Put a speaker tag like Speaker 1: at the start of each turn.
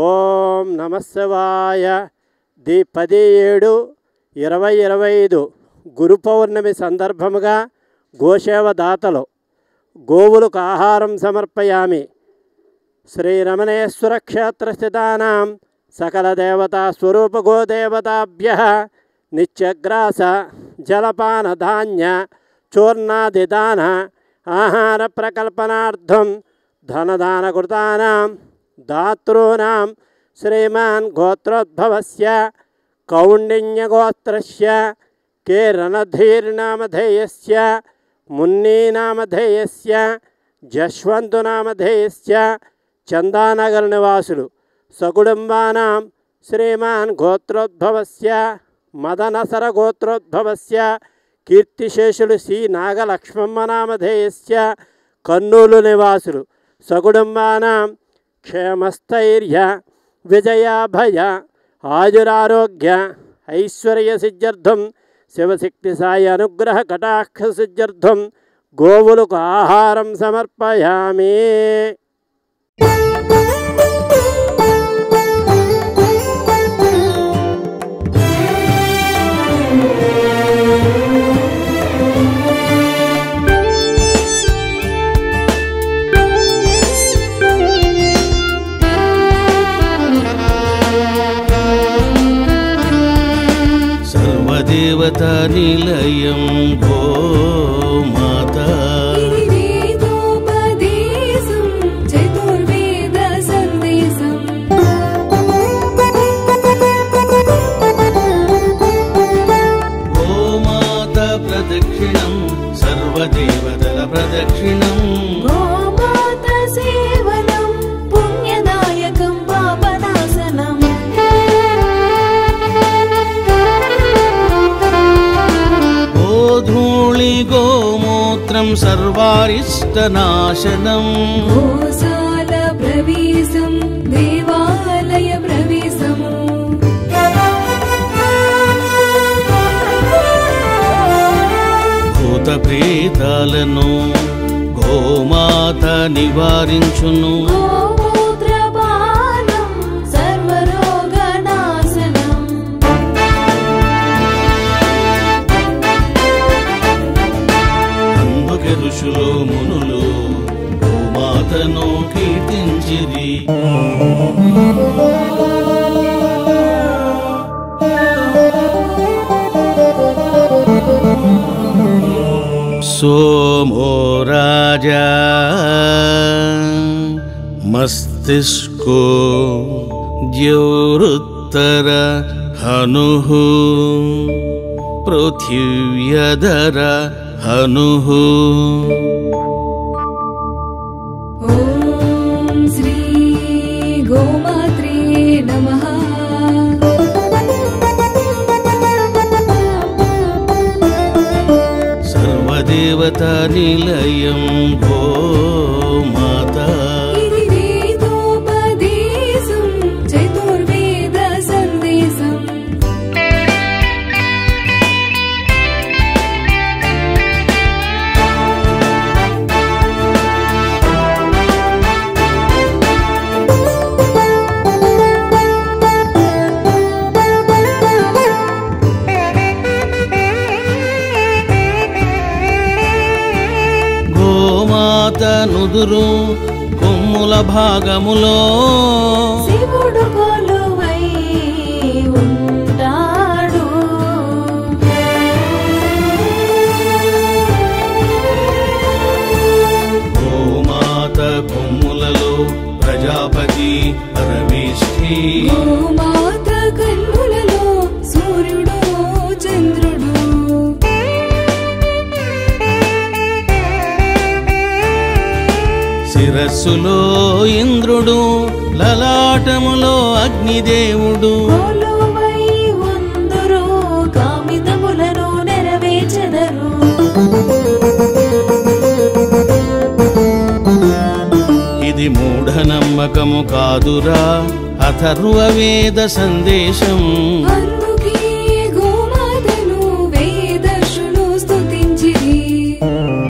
Speaker 1: ఓం నమః శివాయ. 10/7/2025 గురు పౌర్ణమి సందర్భముగా గోసేవ దాతలు గోవులకు ఆహారం సమర్పయామి. శ్రీరమణేశ్వర క్షేత్రస్థితానాం సకల దేవతా స్వరూప గోదేవతాభ్యః నిత్యగ్రాస జలపాన ధాన్య చూర్ణాదిదాన ఆహార ప్రకల్పనార్థం ధనదానకృతానాం దాతॄణాం శ్రీమాన్ గోత్రోద్భవస్య కౌండిన్యగోత్రస్య కే రణధీర్నామధేయస్య మున్నీనామధేయస్య జశ్వంతునామధేయస్య చందానగర్ నివాసులు సకుటుంబానాం శ్రీమాన్ గోత్రోద్భవస్య మదనసర గోత్రోద్భవస్య కీర్తిశేషులు శ్రీ నాగలక్ష్మమ్మ నామధేయస్య కర్నూలు నివాసులు సకుటుంబానాం క్షేమస్థైర్య విజయాభయ ఆయురారోగ్య ఐశ్వర్య సిద్ధ్యర్థం శివశక్తి సాయి అనుగ్రహ కటాక్ష సిద్ధ్యర్థం గోవులకు ఆహారం సమర్పయామి.
Speaker 2: దేవతా నిలయం గోమాతా
Speaker 3: వేదోపదేశం చతుర్వేద సందేశం
Speaker 2: గోమాత ప్రదక్షిణం సర్వదేవతల ప్రదక్షిణం
Speaker 3: గోమాత సేవనం పుణ్యదాయకం పాపనాశనం
Speaker 2: గోధూళి గోమూత్రం సర్వారిష్టనాశనం
Speaker 3: గోశాల ప్రవేశం దేవాలయ ప్రవేశము
Speaker 2: భూత ప్రేతాలను గోమాత నివారించును
Speaker 3: గోమూత్రపానం సర్వరోగనాశనం
Speaker 2: అందుకే ఋషులు మునులు గోమాతను కీర్తించిరి. సోమో రాజా మస్తిష్కో ద్యౌరుత్తర హనుః పృథివ్యధర హనుః.
Speaker 3: ఓం శ్రీ గోమాత్రే నమః.
Speaker 2: సర్వదేవతా నిలయం గోమాతా
Speaker 3: ఇది వేదోపదేశం చతుర్వేద సందేశం
Speaker 2: గోమాత నుదురు కొమ్ముల భాగములో
Speaker 3: శివుడు కొలువై ఉంటాడు
Speaker 2: గోమాత కొమ్ములలో ప్రజాపతి పరమేష్ఠి
Speaker 3: గోమాత కన్నులలో సూర్యుడు చంద్రుడు
Speaker 2: శిరస్సులో ఇంద్రుడు లలాటములో అగ్నిదేవుడు
Speaker 3: కొలువై ఉందురు కామితములను నెరవేర్చెదరు
Speaker 2: ఇది మూఢనమ్మకము కాదురా అథర్వవేద సందేశం.